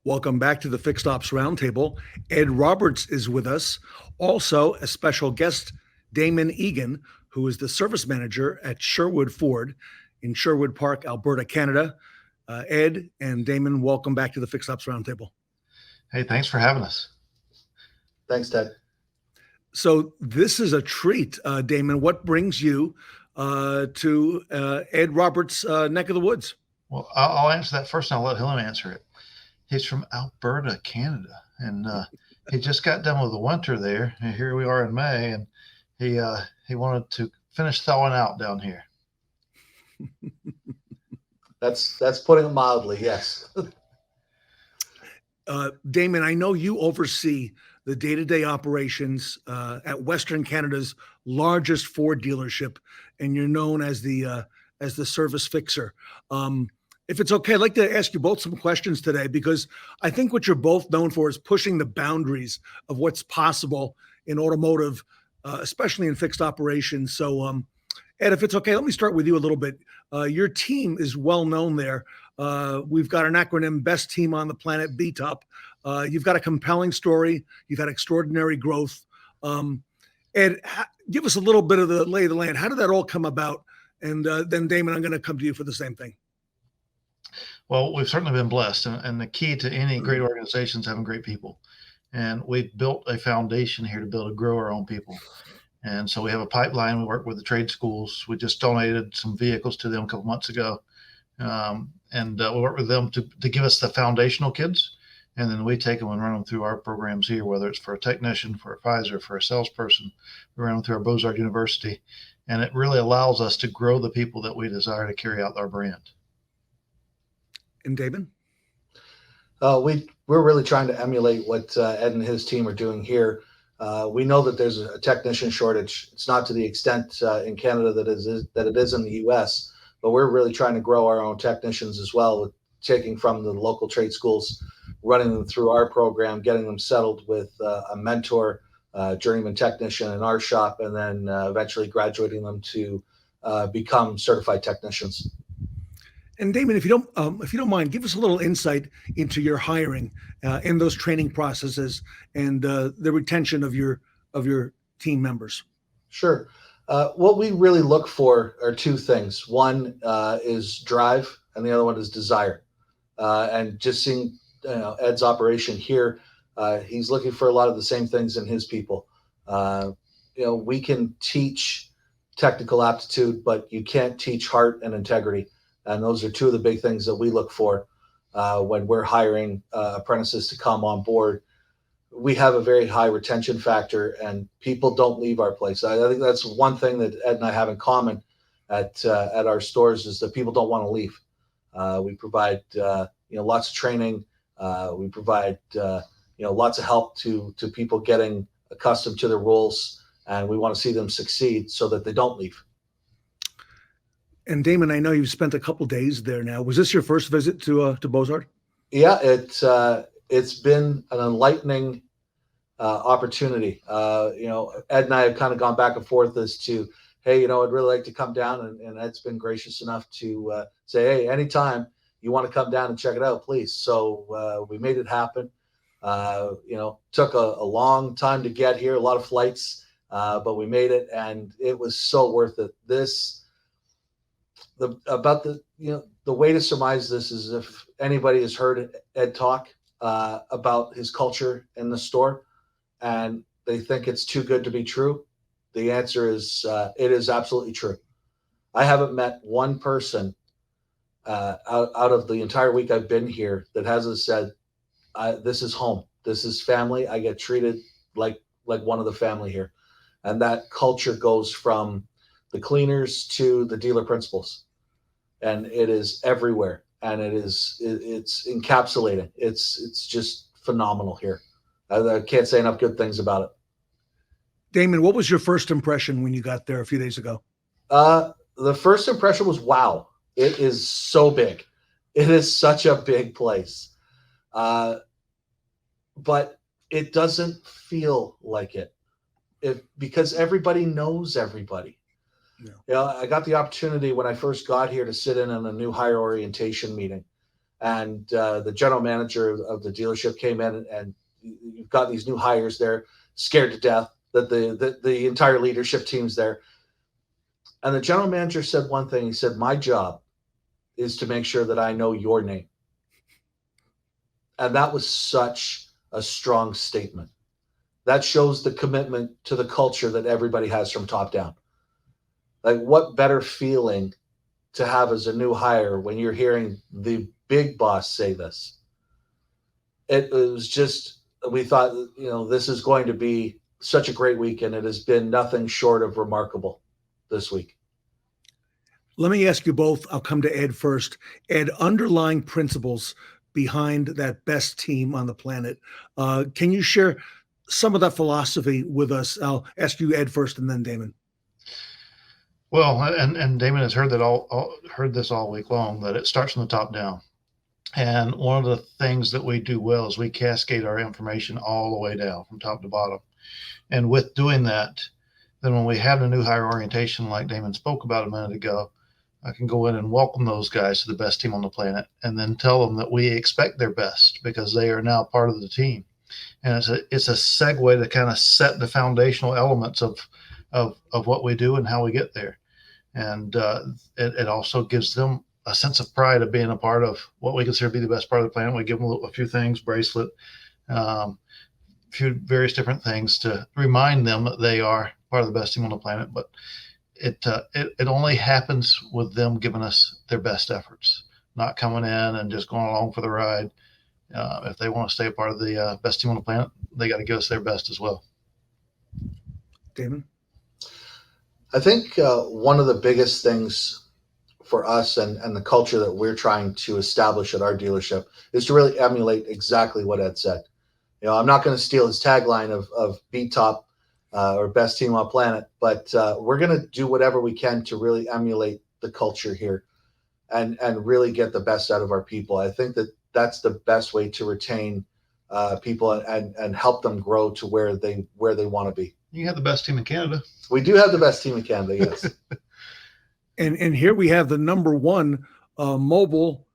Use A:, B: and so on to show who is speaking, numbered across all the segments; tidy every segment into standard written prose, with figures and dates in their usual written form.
A: Welcome back to the Fixed Ops Roundtable. Ed Roberts is with us. Also, a special guest, Damon Eagan, who is the service manager at Sherwood Ford in Sherwood Park, Alberta, Canada. Ed and Damon, welcome back to the Fixed Ops Roundtable.
B: Hey, thanks for having us.
C: Thanks, Ted.
A: So this is a treat, Damon. What brings you to Ed Roberts' neck of the woods?
B: Well, I'll answer that first and I'll let him answer it. He's from Alberta, Canada, and he just got done with the winter there. And here we are in May, and he wanted to finish thawing out down here.
C: That's putting it mildly, yes.
A: Damon, I know you oversee the day-to-day operations at Western Canada's largest Ford dealership, and you're known as the service fixer. If it's okay, I'd like to ask you both some questions today, because I think what you're both known for is pushing the boundaries of what's possible in automotive, especially in fixed operations. So, Ed, if it's okay, let me start with you a little bit. Your team is well known there. We've got an acronym, Best Team on the Planet, BTOP. You've got a compelling story. You've had extraordinary growth. Ed, give us a little bit of the lay of the land. How did that all come about? And then, Damon, I'm going to come to you for the same thing.
B: Well, we've certainly been blessed, and the key to any great organization is having great people. And we've built a foundation here to be able to grow our own people. And so we have a pipeline. We work with the trade schools. We just donated some vehicles to them a couple months ago. And we work with them to give us the foundational kids. And then we take them and run them through our programs here, whether it's for a technician, for a advisor, for a salesperson. We run them through our Beaux-Arts University. And it really allows us to grow the people that we desire to carry out our brand.
A: And Damon?
C: We're really trying to emulate what Ed and his team are doing here. We know that there's a technician shortage. It's not to the extent in Canada that it is in the U.S., but we're really trying to grow our own technicians as well, with taking from the local trade schools, running them through our program, getting them settled with a mentor, journeyman technician in our shop, and then eventually graduating them to become certified technicians.
A: And Damon, if you don't mind, give us a little insight into your hiring and those training processes and the retention of your team members.
C: Sure. What we really look for are two things. One is drive, and the other one is desire. And just seeing Ed's operation here, he's looking for a lot of the same things in his people. We can teach technical aptitude, but you can't teach heart and integrity. And those are two of the big things that we look for when we're hiring apprentices to come on board. We have a very high retention factor, and people don't leave our place. I think that's one thing that Ed and I have in common at our stores, is that people don't want to leave. We provide lots of training. We provide lots of help to people getting accustomed to their roles, and we want to see them succeed so that they don't leave.
A: And Damon, I know you've spent a couple days there now. Was this your first visit to Beaux-Arts?
C: Yeah, it's been an enlightening opportunity. Ed and I have kind of gone back and forth as to, hey, I'd really like to come down, and Ed's been gracious enough to say, hey, anytime you want to come down and check it out, please. So we made it happen. Took a long time to get here, a lot of flights, but we made it, and it was so worth it. The way to surmise this is, if anybody has heard Ed talk about his culture in the store and they think it's too good to be true, the answer is it is absolutely true. I haven't met one person out of the entire week I've been here that hasn't said, this is home, this is family, I get treated like one of the family here. And that culture goes from the cleaners to the dealer principals, and it is everywhere, and it's encapsulating. It's just phenomenal here. I can't say enough good things about it.
A: Damon, what was your first impression when you got there a few days ago?
C: The first impression was, wow, it is so big. It is such a big place. But it doesn't feel like it. Because everybody knows everybody. Yeah. I got the opportunity when I first got here to sit in on a new hire orientation meeting. and the general manager of the dealership came in, and you've got these new hires there, scared to death that the entire leadership team's there. And the general manager said one thing. He said, "My job is to make sure that I know your name." And that was such a strong statement. That shows the commitment to the culture that everybody has from top down. Like, what better feeling to have as a new hire when you're hearing the big boss say this? It was just, we thought, this is going to be such a great week, and it has been nothing short of remarkable this week.
A: Let me ask you both. I'll come to Ed first. Ed, underlying principles behind that best team on the planet. Can you share some of that philosophy with us? I'll ask you, Ed, first, and then Damon.
B: Well, and Damon has heard heard this all week long, that it starts from the top down. And one of the things that we do well is we cascade our information all the way down from top to bottom. And with doing that, then when we have a new hire orientation, like Damon spoke about a minute ago, I can go in and welcome those guys to the best team on the planet, and then tell them that we expect their best because they are now part of the team. And it's a segue to kind of set the foundational elements of what we do and how we get there. And it also gives them a sense of pride of being a part of what we consider to be the best part of the planet. We give them a few things, bracelet, a few various different things to remind them that they are part of the best team on the planet. But it only happens with them giving us their best efforts, not coming in and just going along for the ride. If they want to stay a part of the best team on the planet, they got to give us their best as well.
A: Damon?
C: I think one of the biggest things for us and the culture that we're trying to establish at our dealership is to really emulate exactly what Ed said. I'm not going to steal his tagline of beat top or best team on planet, but we're going to do whatever we can to really emulate the culture here and really get the best out of our people. I think that that's the best way to retain people and help them grow to where they want to be.
B: You have the best team in Canada.
C: We do have the best team in Canada, yes.
A: And here we have the number one mobile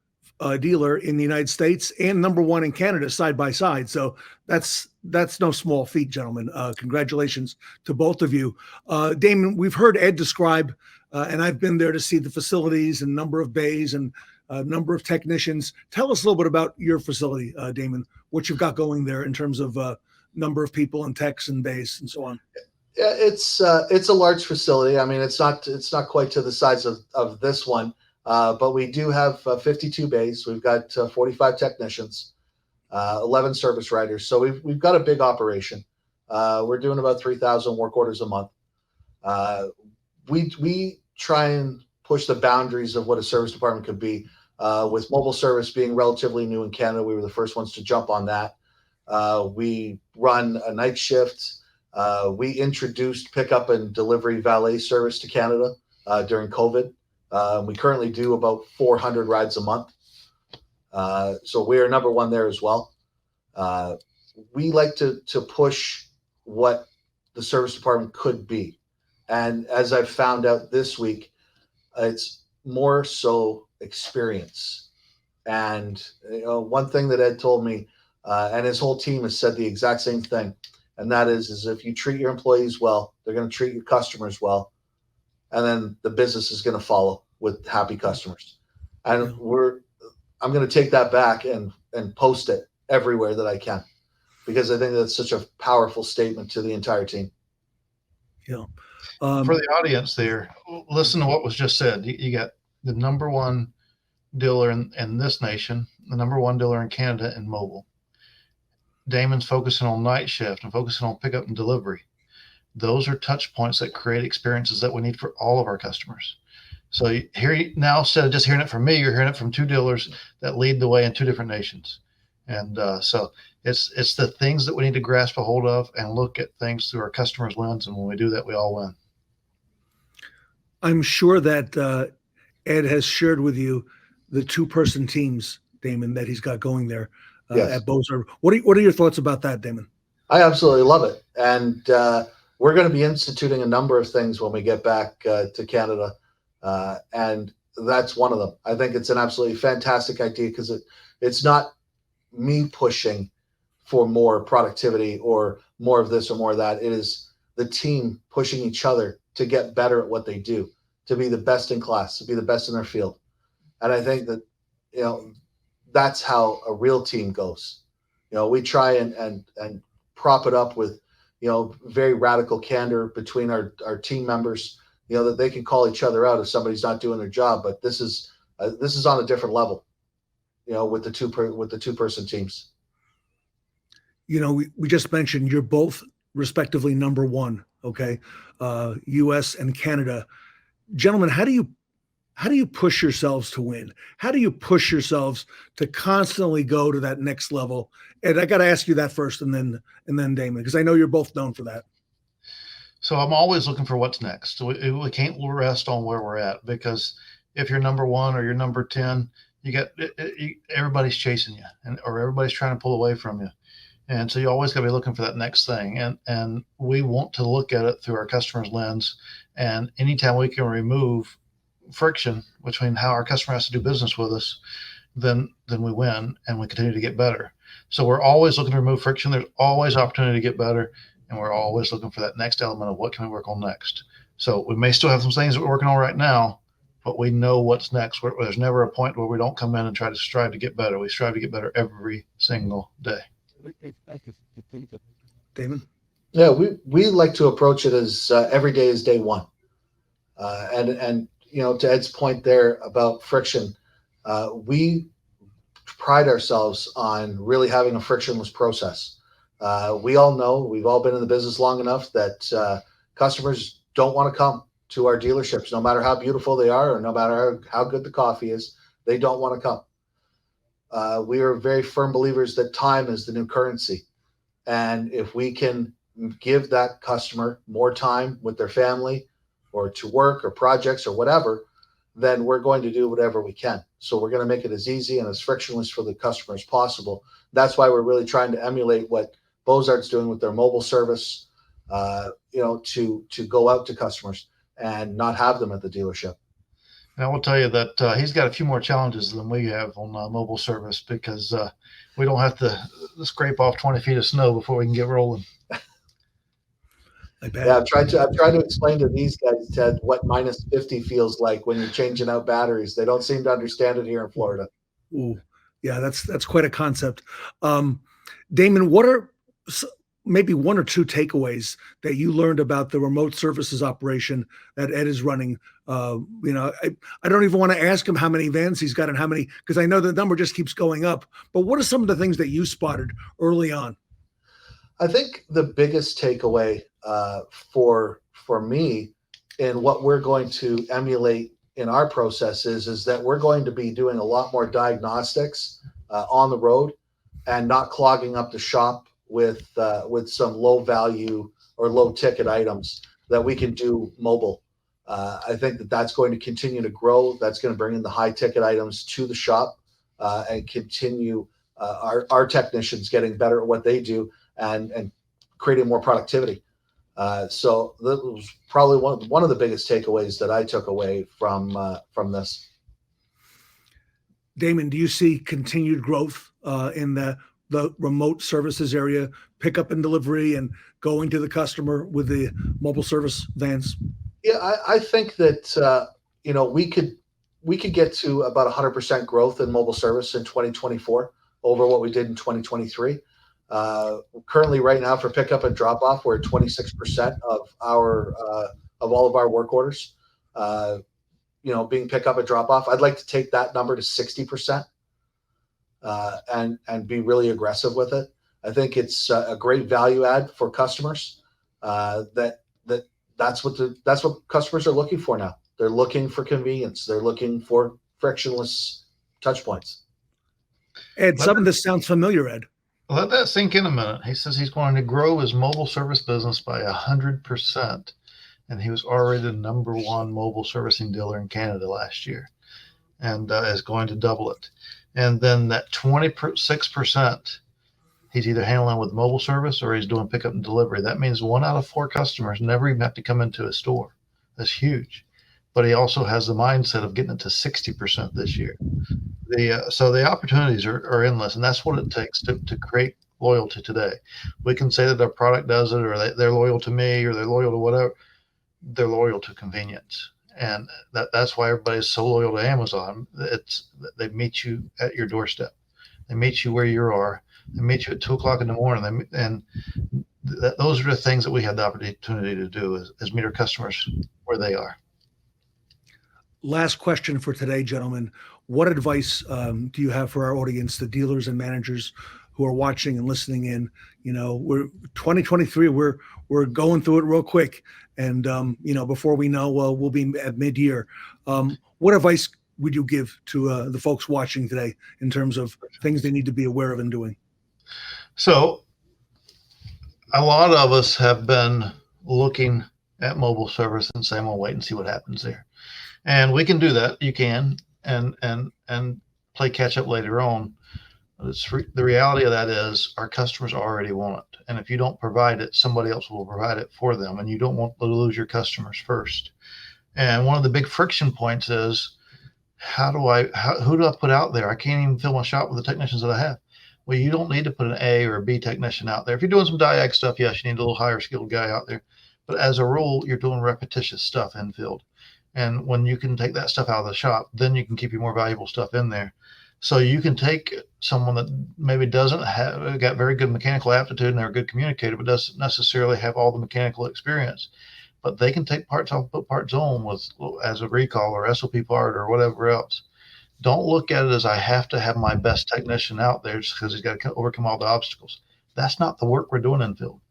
A: dealer in the United States and number one in Canada side by side. So that's no small feat, gentlemen. Congratulations to both of you. Damon, we've heard Ed describe, and I've been there to see the facilities and number of bays and number of technicians. Tell us a little bit about your facility, Damon, what you've got going there in terms of number of people and techs and bays and so on.
C: Yeah, it's a large facility. I mean, it's not quite to the size of this one, but we do have 52 bays. We've got 45 technicians, 11 service writers. So we've got a big operation. We're doing about 3,000 work orders a month. We try and push the boundaries of what a service department could be. With mobile service being relatively new in Canada, we were the first ones to jump on that. We run a night shift. We introduced pickup and delivery valet service to Canada during COVID. We currently do about 400 rides a month. So we are number one there as well. We like to push what the service department could be. And as I've found out this week, it's more so experience. And one thing that Ed told me, and his whole team has said the exact same thing, and that is if you treat your employees well, they're going to treat your customers well, and then the business is going to follow with happy customers. And I'm going to take that back and post it everywhere that I can, because I think that's such a powerful statement to the entire team.
A: Yeah.
B: For the audience there, listen to what was just said. You got the number one dealer in this nation, the number one dealer in Canada in mobile. Damon's focusing on night shift and focusing on pickup and delivery. Those are touch points that create experiences that we need for all of our customers. So here now, instead of just hearing it from me, you're hearing it from two dealers that lead the way in two different nations. And so it's the things that we need to grasp a hold of and look at things through our customers' lens. And when we do that, we all win.
A: I'm sure that Ed has shared with you the two-person teams, Damon, that he's got going there at Bozer. What are your thoughts about that, Damon?
C: I absolutely love it. And we're going to be instituting a number of things when we get back to Canada. And that's one of them. I think it's an absolutely fantastic idea because It's not me pushing for more productivity or more of this or more of that. It is the team pushing each other to get better at what they do, to be the best in class, to be the best in their field. And I think that, that's how a real team goes. We try and prop it up with, very radical candor between our team members, that they can call each other out if somebody's not doing their job. But this is on a different level, with the two-person teams.
A: We just mentioned you're both respectively number one, okay, U.S. and Canada. Gentlemen, how do you push yourselves to win? How do you push yourselves to constantly go to that next level? And I got to ask you that first, and then Damon, because I know you're both known for that.
B: So I'm always looking for what's next. We can't rest on where we're at, because if you're number one or you're number 10, everybody's chasing you, or everybody's trying to pull away from you. And so you always got to be looking for that next thing. And we want to look at it through our customer's lens. And anytime we can remove friction between how our customer has to do business with us, then we win and we continue to get better. So we're always looking to remove friction. There's always opportunity to get better. And we're always looking for that next element of what can we work on next. So we may still have some things that we're working on right now, but we know what's next. There's never a point where we don't come in and try to strive to get better. We strive to get better every single day.
A: Damon?
C: Yeah, we like to approach it as every day is day one. And to Ed's point there about friction, we pride ourselves on really having a frictionless process. We all know, we've all been in the business long enough that customers don't want to come to our dealerships, no matter how beautiful they are or no matter how good the coffee is. They don't want to come. We are very firm believers that time is the new currency. And if we can give that customer more time with their family or to work or projects or whatever, then we're going to do whatever we can. So we're going to make it as easy and as frictionless for the customer as possible. That's why we're really trying to emulate what Bozart's doing with their mobile service, to go out to customers and not have them at the dealership.
B: And I will tell you that he's got a few more challenges than we have on mobile service, because we don't have to scrape off 20 feet of snow before we can get rolling.
C: Yeah, I've tried to explain to these guys, Ted, what minus 50 feels like when you're changing out batteries. They don't seem to understand it here in Florida.
A: Ooh, yeah, that's quite a concept. Damon, what are maybe one or two takeaways that you learned about the remote services operation that Ed is running? I don't even want to ask him how many vans he's got and how many, because I know the number just keeps going up. But what are some of the things that you spotted early on?
C: I think the biggest takeaway for me and what we're going to emulate in our process is that we're going to be doing a lot more diagnostics on the road and not clogging up the shop with some low value or low ticket items that we can do mobile. I think that's going to continue to grow. That's going to bring in the high ticket items to the shop and continue our technicians getting better at what they do and creating more productivity. So that was probably one of the biggest takeaways that I took away from this.
A: Damon, do you see continued growth in the remote services area, pickup and delivery, and going to the customer with the mobile service vans?
C: Yeah, I think that we could get to about 100% growth in mobile service in 2024 over what we did in 2023. Currently, right now, for pickup and drop off, we're at 26% of all of our work orders, being pick up and drop off. I'd like to take that number to 60%, and be really aggressive with it. I think it's a great value add for customers. That's what customers are looking for now. They're looking for convenience. They're looking for frictionless touch points.
A: Ed, some of this sounds familiar, Ed.
B: Let that sink in a minute. He says he's going to grow his mobile service business by 100%. And he was already the number one mobile servicing dealer in Canada last year, and is going to double it. And then that 26%, he's either handling with mobile service or he's doing pickup and delivery. That means 1 out of 4 customers never even have to come into a store. That's huge. but he also has the mindset of getting it to 60% this year. So the opportunities are endless, and that's what it takes to create loyalty today. We can say that our product does it, or they're loyal to me, or they're loyal to whatever. They're loyal to convenience, and that's why everybody's so loyal to Amazon. They meet you at your doorstep. They meet you where you are. They meet you at 2 o'clock in the morning. Those are the things that we had the opportunity to do is meet our customers where they are.
A: Last question for today, gentlemen. What advice do you have for our audience, the dealers and managers who are watching and listening in? We're 2023. We're going through it real quick, and before we know, we'll be at mid-year. What advice would you give to the folks watching today in terms of things they need to be aware of and doing?
B: So, a lot of us have been looking at mobile service and saying, "Well, wait and see what happens there," and we can do that. You can, and play catch up later on. The reality of that is our customers already want it. And if you don't provide it, somebody else will provide it for them. And you don't want to lose your customers first. And one of the big friction points is, who do I put out there? I can't even fill my shop with the technicians that I have. Well, you don't need to put an A or a B technician out there. If you're doing some diag stuff, yes, you need a little higher skilled guy out there. But as a rule, you're doing repetitious stuff in field. And when you can take that stuff out of the shop, then you can keep your more valuable stuff in there. So you can take someone that maybe got very good mechanical aptitude and they're a good communicator, but doesn't necessarily have all the mechanical experience. But they can take parts off, put parts on as a recall or SOP part or whatever else. Don't look at it as I have to have my best technician out there just because he's got to overcome all the obstacles. That's not the work we're doing in field.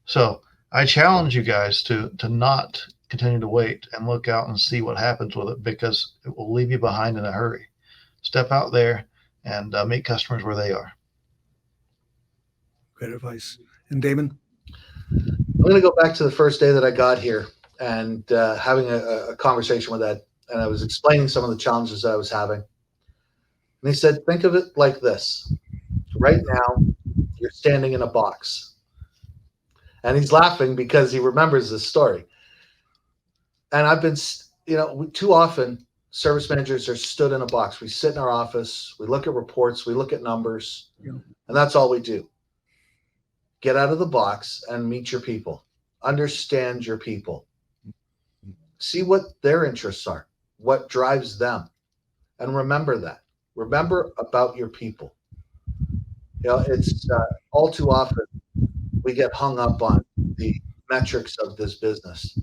B: So I challenge you guys to not continue to wait and look out and see what happens with it, because it will leave you behind in a hurry. Step out there and meet customers where they are.
A: Great advice. And Damon?
C: I'm going to go back to the first day that I got here and having a conversation with Ed. And I was explaining some of the challenges that I was having. And he said, think of it like this. Right now, you're standing in a box. And he's laughing because he remembers this story. And I've been, too often, service managers are stood in a box. We sit in our office, we look at reports, we look at numbers, and that's all we do. Get out of the box and meet your people. Understand your people. See what their interests are, what drives them, and remember that. Remember about your people. It's all too often we get hung up on the metrics of this business.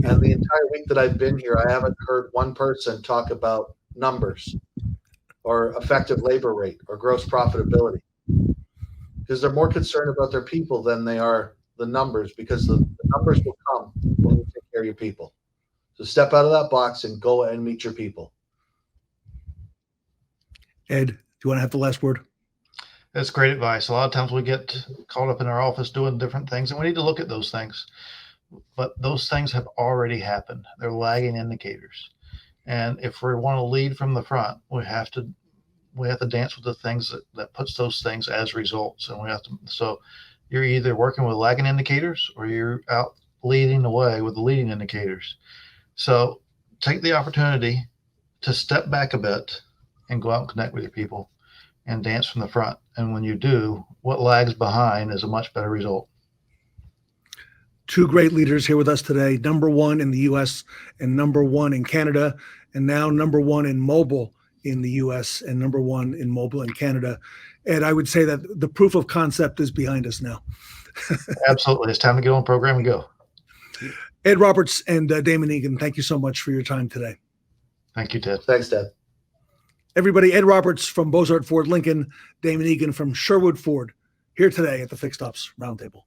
C: And the entire week that I've been here, I haven't heard one person talk about numbers or effective labor rate or gross profitability, because they're more concerned about their people than they are the numbers, because the numbers will come when you take care of your people. So step out of that box and go and meet your people.
A: Ed, do you want to have the last word?
B: That's great advice. A lot of times we get caught up in our office doing different things, and we need to look at those things. But those things have already happened. They're lagging indicators. And if we want to lead from the front, we have to dance with the things that puts those things as results. And so you're either working with lagging indicators or you're out leading the way with the leading indicators. So take the opportunity to step back a bit and go out and connect with your people and dance from the front. And when you do, what lags behind is a much better result.
A: Two great leaders here with us today, number one in the U.S. and number one in Canada, and now number one in mobile in the U.S. and number one in mobile in Canada. And I would say that the proof of concept is behind us now.
B: Absolutely. It's time to get on program and go.
A: Ed Roberts and Damon Eagan, thank you so much for your time today.
B: Thank you, Ted.
C: Thanks, Ted.
A: Everybody, Ed Roberts from Bozart Ford Lincoln, Damon Eagan from Sherwood Ford, here today at the Fixed Ops Roundtable.